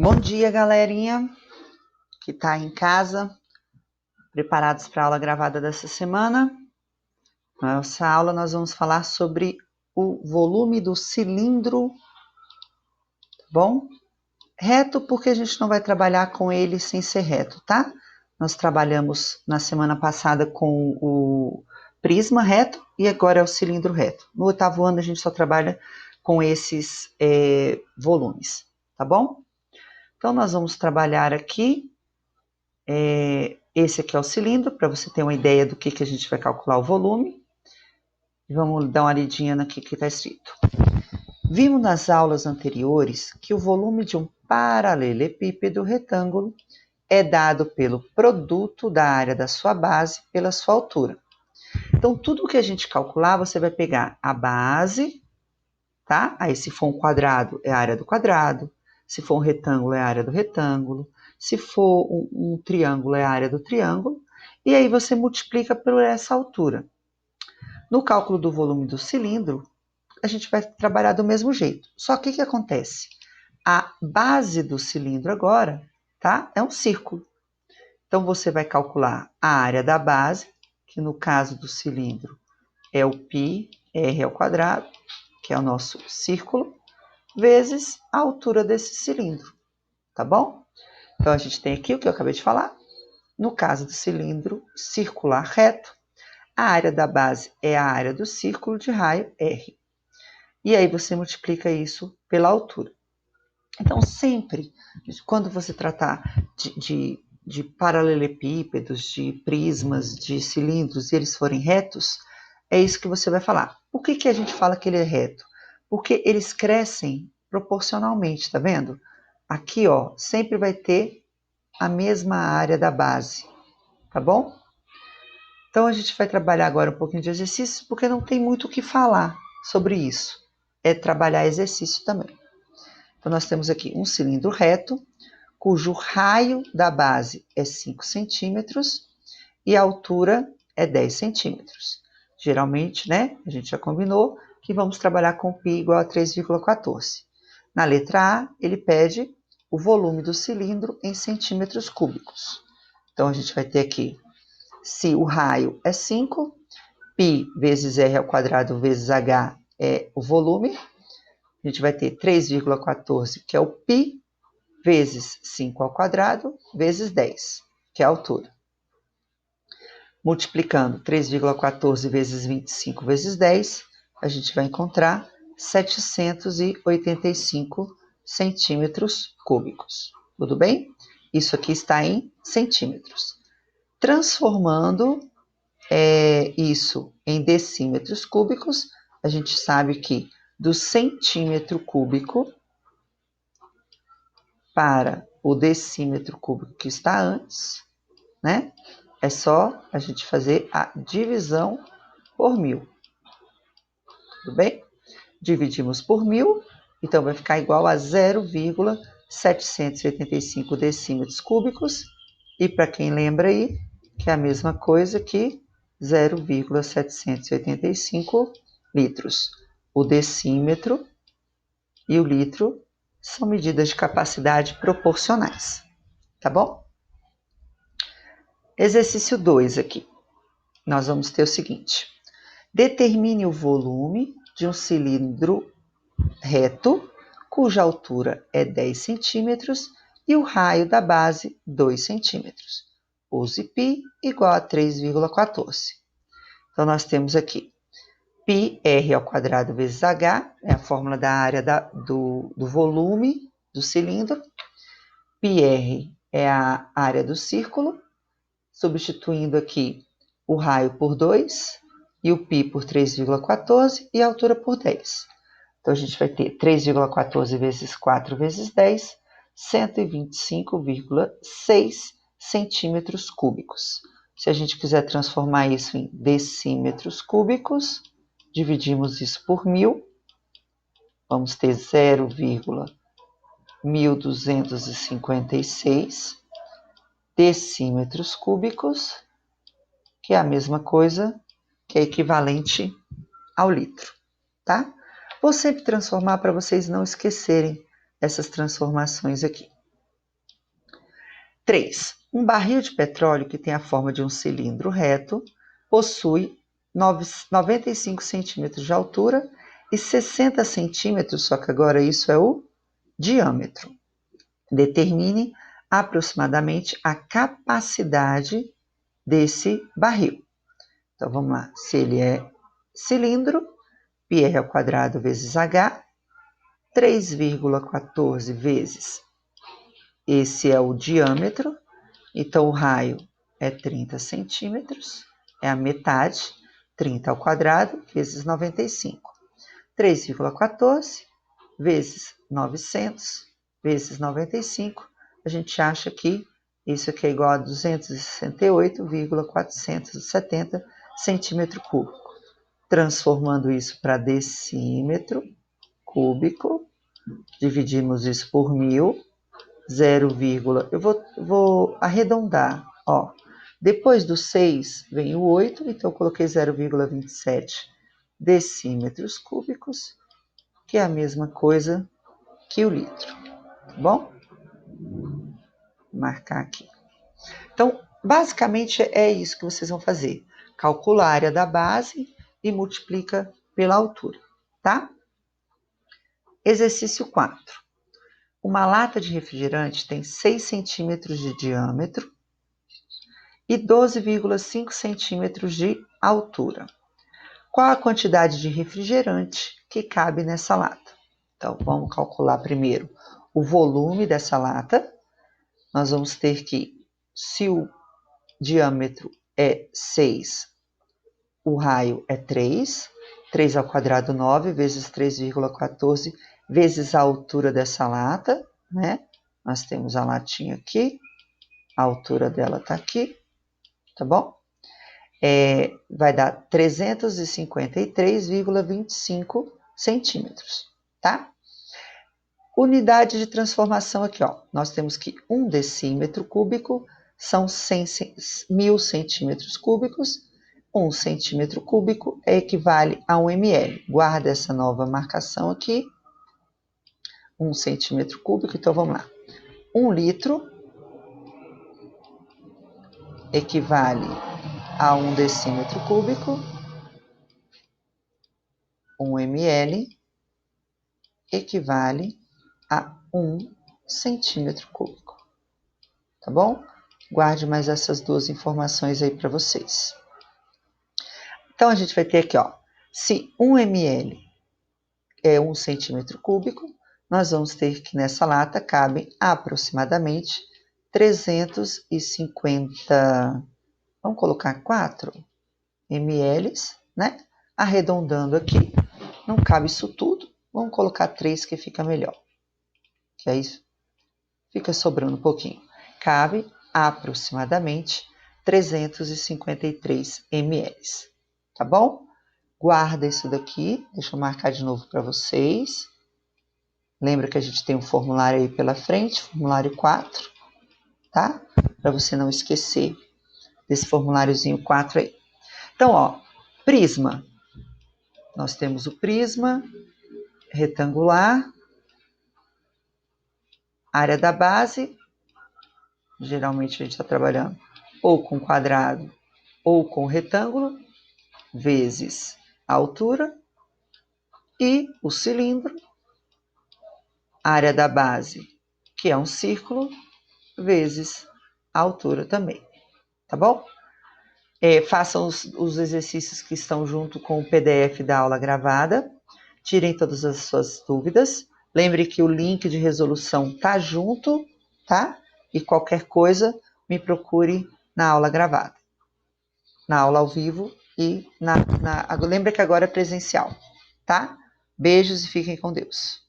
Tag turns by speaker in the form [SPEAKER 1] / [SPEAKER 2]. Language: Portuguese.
[SPEAKER 1] Bom dia, galerinha que está em casa, preparados para a aula gravada dessa semana. Nessa aula nós vamos falar sobre o volume do cilindro, tá bom? Reto, porque a gente não vai trabalhar com ele sem ser reto, tá? Nós trabalhamos na semana passada com o prisma reto e agora é o cilindro reto. No 8º ano a gente só trabalha com esses volumes, tá bom? Então nós vamos trabalhar aqui. Esse aqui é o cilindro, para você ter uma ideia do que a gente vai calcular o volume. Vamos dar uma lidinha aqui que está escrito. Vimos nas aulas anteriores que o volume de um paralelepípedo retângulo é dado pelo produto da área da sua base pela sua altura. Então, tudo que a gente calcular, você vai pegar a base, tá? Aí, se for um quadrado, é a área do quadrado. Se for um retângulo, é a área do retângulo. Se for um triângulo, é a área do triângulo. E aí você multiplica por essa altura. No cálculo do volume do cilindro, a gente vai trabalhar do mesmo jeito. Só que o que acontece? A base do cilindro agora, tá? É um círculo. Então, você vai calcular a área da base, que no caso do cilindro é o πr ao quadrado, que é o nosso círculo, vezes a altura desse cilindro, tá bom? Então, a gente tem aqui o que eu acabei de falar. No caso do cilindro circular reto, a área da base é a área do círculo de raio R. E aí você multiplica isso pela altura. Então, sempre, quando você tratar de paralelepípedos, de prismas, de cilindros, e eles forem retos, é isso que você vai falar. Por que a gente fala que ele é reto? Porque eles crescem proporcionalmente, tá vendo? Aqui, ó, sempre vai ter a mesma área da base, tá bom? Então, a gente vai trabalhar agora um pouquinho de exercícios, porque não tem muito o que falar sobre isso. É trabalhar exercício também. Então, nós temos aqui um cilindro reto, cujo raio da base é 5 centímetros e a altura é 10 centímetros. Geralmente, né, a gente já combinou que vamos trabalhar com π igual a 3,14. Na letra A, ele pede o volume do cilindro em centímetros cúbicos. Então, a gente vai ter aqui, se o raio é 5, π vezes r ao quadrado vezes h é o volume. A gente vai ter 3,14, que é o π, vezes 5 ao quadrado, vezes 10, que é a altura. Multiplicando 3,14 vezes 25 vezes 10, a gente vai encontrar 785 centímetros cúbicos. Tudo bem? Isso aqui está em centímetros. Transformando isso em decímetros cúbicos, a gente sabe que do centímetro cúbico para o decímetro cúbico que está antes, né? É só a gente fazer a divisão por 1000. Tudo bem? Dividimos por 1000, então vai ficar igual a 0,785 decímetros cúbicos. E para quem lembra aí, que é a mesma coisa que 0,785 litros. O decímetro e o litro são medidas de capacidade proporcionais, tá bom? Exercício 2 aqui. Nós vamos ter o seguinte. Determine o volume de um cilindro reto, cuja altura é 10 centímetros e o raio da base 2 centímetros. Use π igual a 3,14. Então, nós temos aqui πr ao quadrado vezes h, é a fórmula da área do volume do cilindro. πr é a área do círculo, substituindo aqui o raio por 2 e o π por 3,14 e a altura por 10. Então, a gente vai ter 3,14 vezes 4 vezes 10, 125,6 centímetros cúbicos. Se a gente quiser transformar isso em decímetros cúbicos, dividimos isso por 1000, vamos ter 0,1256 decímetros cúbicos, que é a mesma coisa, que é equivalente ao litro, tá? Vou sempre transformar para vocês não esquecerem essas transformações aqui. 3. Um barril de petróleo que tem a forma de um cilindro reto possui 95 centímetros de altura e 60 centímetros, só que agora isso é o diâmetro. Determine aproximadamente a capacidade desse barril. Então, vamos lá. Se ele é cilindro, πr ao quadrado vezes h, 3,14 vezes. Esse é o diâmetro, então o raio é 30 centímetros, é a metade, 30 ao quadrado vezes 95. 3,14 vezes 900 vezes 95, a gente acha que isso aqui é igual a 268,470 centímetro cúbico. Transformando isso para decímetro cúbico, dividimos isso por 1000, 0, eu vou arredondar, ó. Depois do 6 vem o 8, então eu coloquei 0,27 decímetros cúbicos, que é a mesma coisa que o litro, tá bom? Vou marcar aqui. Então, basicamente é isso que vocês vão fazer. Calcula a área da base e multiplica pela altura, tá? Exercício 4. Uma lata de refrigerante tem 6 centímetros de diâmetro e 12,5 centímetros de altura. Qual a quantidade de refrigerante que cabe nessa lata? Então, vamos calcular primeiro o volume dessa lata. Nós vamos ter que, se o diâmetro é 6, o raio é 3, 3 ao quadrado 9 vezes 3,14 vezes a altura dessa lata, né? Nós temos a latinha aqui, a altura dela tá aqui, tá bom? Vai dar 353,25 centímetros, tá? Unidade de transformação aqui, ó. Nós temos que 1 decímetro cúbico são 1.000 centímetros cúbicos. 1 centímetro cúbico equivale a 1 ml. Guarda essa nova marcação aqui. 1 centímetro cúbico, então vamos lá. 1 litro equivale a 1 decímetro cúbico. 1 ml equivale a 1 centímetro cúbico. Tá bom? Guarde mais essas duas informações aí para vocês. Então, a gente vai ter aqui, ó, se 1 ml é 1 centímetro cúbico, nós vamos ter que nessa lata cabem aproximadamente 350, vamos colocar 4 ml, né? Arredondando aqui, não cabe isso tudo, vamos colocar 3 que fica melhor. Que aí fica sobrando um pouquinho. Cabe aproximadamente 353 ml. Tá bom? Guarda isso daqui, deixa eu marcar de novo para vocês. Lembra que a gente tem um formulário aí pela frente, formulário 4, tá? Para você não esquecer desse formuláriozinho 4 aí. Então, ó, prisma. Nós temos o prisma retangular, área da base, geralmente a gente está trabalhando ou com quadrado ou com retângulo, vezes a altura, e o cilindro, área da base, que é um círculo, vezes a altura também, tá bom? Façam os exercícios que estão junto com o PDF da aula gravada, tirem todas as suas dúvidas, lembre que o link de resolução tá junto, tá? E qualquer coisa, me procure na aula gravada, na aula ao vivo e lembra que agora é presencial, tá? Beijos e fiquem com Deus.